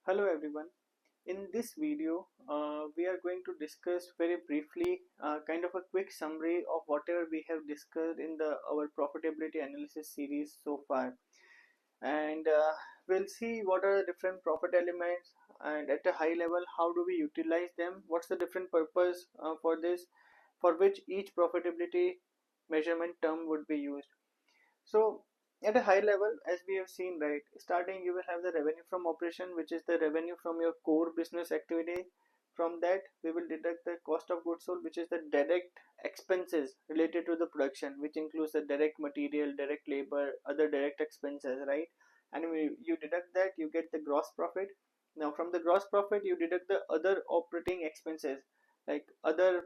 Hello everyone. In this video, we are going to discuss very briefly kind of a quick summary of whatever we have discussed in the our profitability analysis series so far. And we'll see what are the different profit elements and at a high level how do we utilize them, what's the different purpose for this, for which each profitability measurement term would be used. So at a high level, as we have seen, right, starting you will have the revenue from operation, which is the revenue from your core business activity. From that, we will deduct the cost of goods sold, which is the direct expenses related to the production, which includes the direct material, direct labor, other direct expenses, right? And you deduct that, you get the gross profit. Now, from the gross profit, you deduct the other operating expenses, like other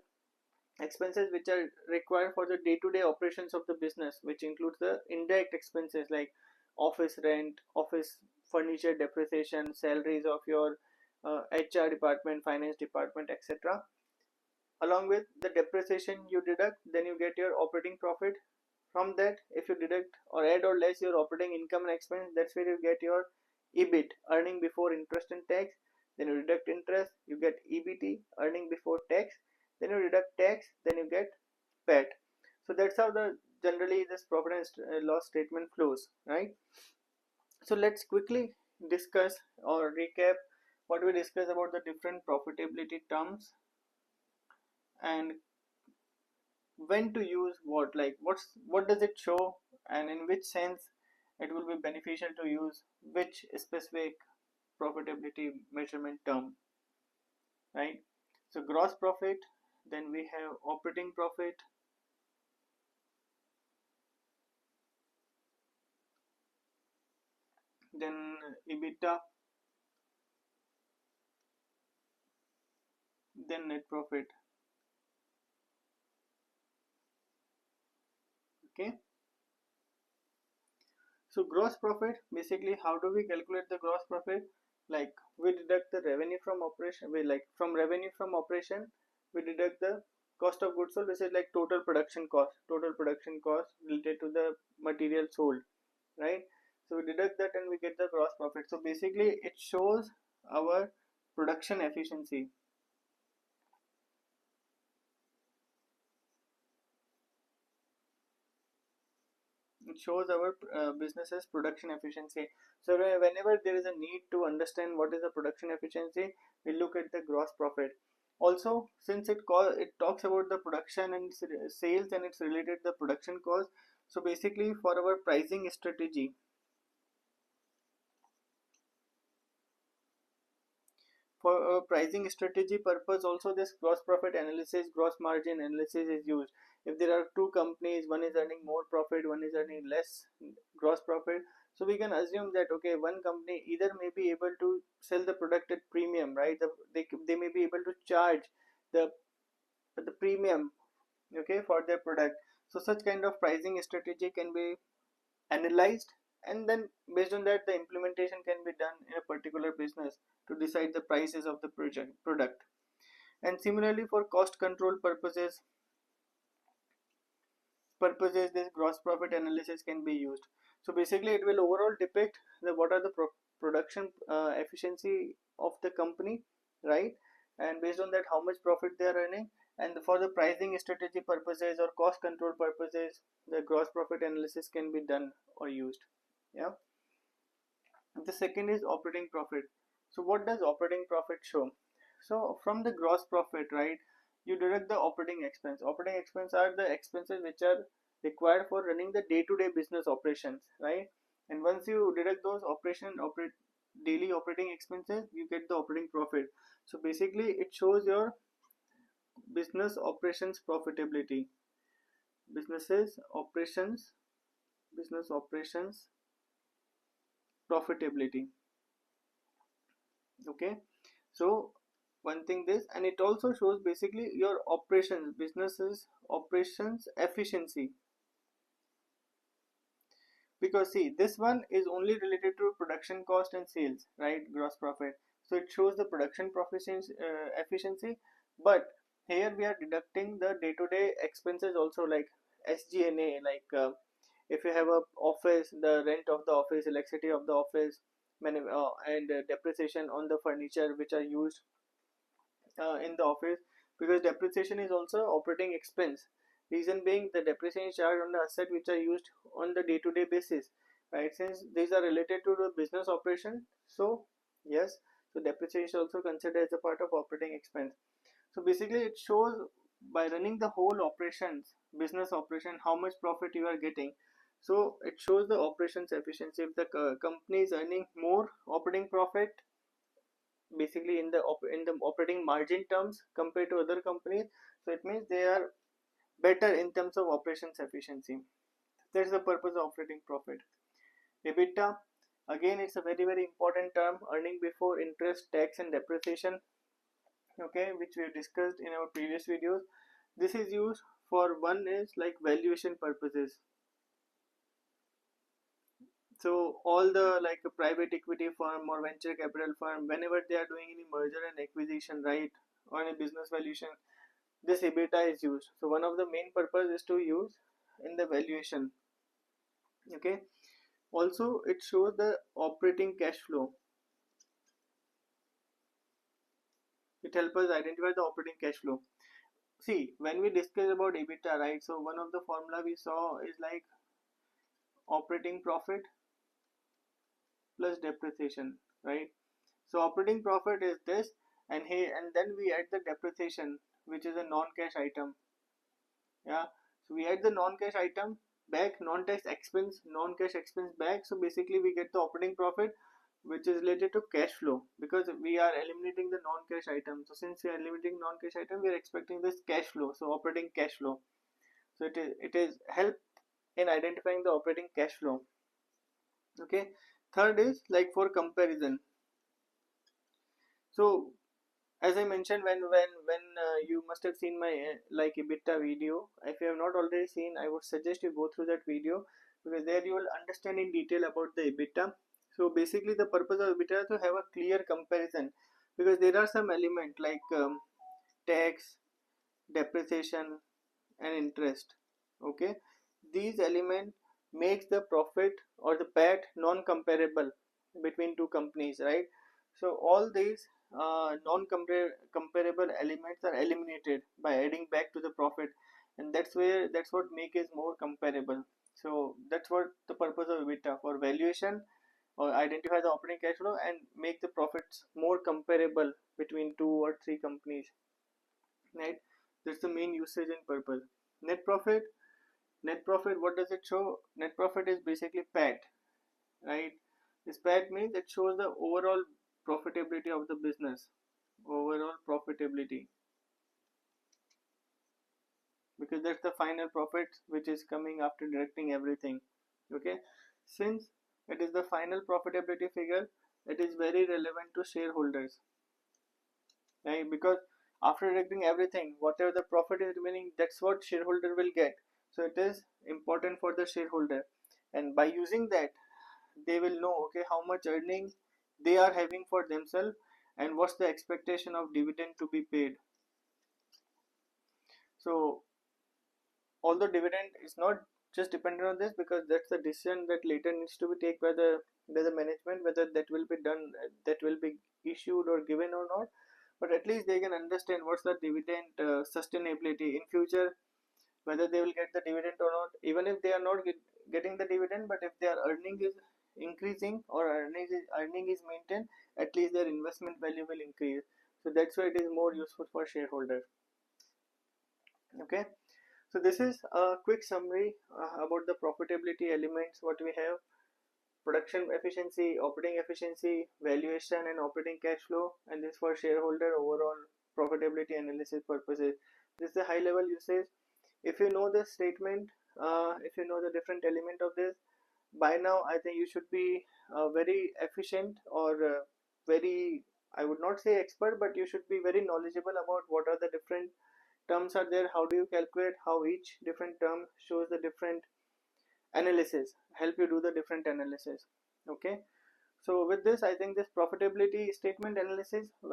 expenses which are required for the day-to-day operations of the business, which includes the indirect expenses like office rent, office furniture depreciation, salaries of your HR department, finance department, etc. Along with the depreciation you deduct, then you get your operating profit. From that, if you deduct or add or less your operating income and expense, that's where you get your EBIT, earning before interest and tax. Then you deduct interest, you get EBT, earning before tax. Then you deduct tax, then you get PAT. So that's how the generally this profit and loss statement flows, right? So let's quickly discuss or recap what we discussed about the different profitability terms and when to use what, like what does it show, and in which sense it will be beneficial to use which specific profitability measurement term, right? So gross profit, then we have operating profit, then EBITDA, then net profit. Okay, so gross profit, basically how do we calculate the gross profit? Like we deduct the revenue from operation, we like from revenue from operation we deduct the cost of goods sold, which is like total production cost related to the material sold, right? So we deduct that and we get the gross profit. So basically it shows our production efficiency. It shows our business's production efficiency. So whenever there is a need to understand what is the production efficiency, we look at the gross profit. Also, since it talks about the production and sales and it's related to the production cost, so basically for our pricing strategy, for a pricing strategy purpose also, this gross profit analysis, gross margin analysis is used. If there are two companies, one is earning more profit, one is earning less gross profit, so we can assume that okay, one company either may be able to sell the product at premium, right? They may be able to charge the premium, okay, for their product. So such kind of pricing strategy can be analyzed, and then based on that the implementation can be done in a particular business to decide the prices of the product. And similarly for cost control purposes this gross profit analysis can be used. So basically it will overall depict the what are the production efficiency of the company, right? And based on that how much profit they are earning, and for the pricing strategy purposes or cost control purposes the gross profit analysis can be done or used. Yeah. The second is operating profit. So what does operating profit show? So from the gross profit, right, you deduct the operating expense. Operating expense are the expenses which are required for running the day-to-day business operations, right? And once you deduct those daily operating expenses, you get the operating profit. So basically it shows your business operations profitability. Businesses operations, business operations profitability. Okay, so one thing this, and it also shows basically your operations, businesses operations efficiency, because see this one is only related to production cost and sales, right, gross profit. So it shows the production proficiency, efficiency, but here we are deducting the day-to-day expenses also, like SG&A, like if you have a office, the rent of the office, electricity of the office, and depreciation on the furniture which are used in the office, because depreciation is also operating expense. Reason being, the depreciation is charged on the asset which are used on the day-to-day basis, right? Since these are related to the business operation, so yes, so depreciation is also considered as a part of operating expense. So basically, it shows by running the whole operations, business operation, how much profit you are getting. So it shows the operations efficiency. If the company is earning more operating profit, basically in the operating margin terms compared to other companies, so it means they are better in terms of operations efficiency. That's the purpose of operating profit. EBITDA, again, it's a very very important term, earning before interest, tax and depreciation, okay, which we have discussed in our previous videos. This is used for, one is like valuation purposes. So all the like a private equity firm or venture capital firm, whenever they are doing any merger and acquisition, right, or any business valuation, this EBITDA is used. So one of the main purpose is to use in the valuation. Okay. Also, it shows the operating cash flow. It helps us identify the operating cash flow. See, when we discuss about EBITDA, right? So one of the formula we saw is like operating profit plus depreciation, right? So operating profit is this, and then we add the depreciation, which is a non-cash item. Yeah, so we add the non-cash item back, non-cash expense back. So basically we get the operating profit, which is related to cash flow, because we are eliminating the non-cash item. So since we are eliminating non-cash item, we are expecting this cash flow, so operating cash flow. So it is help in identifying the operating cash flow. Okay. Third is like for comparison. So as I mentioned, when you must have seen my like EBITDA video. If you have not already seen, I would suggest you go through that video, because there you will understand in detail about the EBITDA. So basically, the purpose of EBITDA is to have a clear comparison, because there are some element like tax, depreciation, and interest. Okay, these element makes the profit or the PAT non-comparable between two companies, right? So all these non-comparable elements are eliminated by adding back to the profit, and that's what make it more comparable. So that's what the purpose of EBITDA, for valuation or identify the operating cash flow and make the profits more comparable between two or three companies, right? That's the main usage and purpose. Net profit. Net profit, what does it show? Net profit is basically PAT, right? This PAT means it shows the overall profitability of the business, overall profitability, because that's the final profit which is coming after deducting everything. Okay, since it is the final profitability figure, it is very relevant to shareholders, right? Because after deducting everything, whatever the profit is remaining, that's what shareholder will get. So it is important for the shareholder, and by using that, they will know, okay, how much earning they are having for themselves, and what's the expectation of dividend to be paid. So although dividend is not just dependent on this, because that's the decision that later needs to be taken by the management, whether that will be done, that will be issued or given or not. But at least they can understand what's the dividend sustainability in future, whether they will get the dividend or not. Even if they are not getting the dividend, but if their earning is increasing or earning is maintained, at least their investment value will increase. So that's why it is more useful for shareholders. Okay, so this is a quick summary about the profitability elements what we have: production efficiency, operating efficiency, valuation and operating cash flow, and this for shareholder overall profitability analysis purposes. This is the high level usage. If you know this statement, if you know the different element of this, by now I think you should be very efficient, or very, I would not say expert, but you should be very knowledgeable about what are the different terms are there, how do you calculate, how each different term shows the different analysis, help you do the different analysis. Okay, so with this, I think this profitability statement analysis we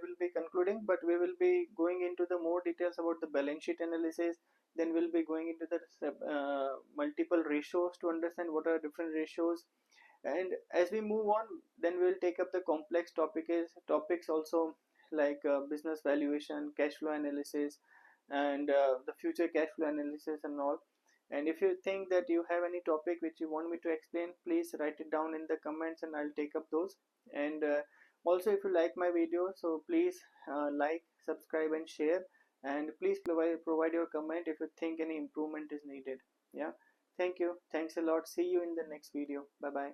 will be concluding, but we will be going into the more details about the balance sheet analysis. Then we'll be going into the multiple ratios to understand what are different ratios, And as we move on, then we'll take up the complex topics also, like business valuation, cash flow analysis, and the future cash flow analysis and all. And if you think that you have any topic which you want me to explain, please write it down in the comments and I'll take up those. And also, if you like my video, so please like, subscribe and share, and please provide your comment if you think any improvement is needed. Yeah, thank you, thanks a lot, see you in the next video, bye bye.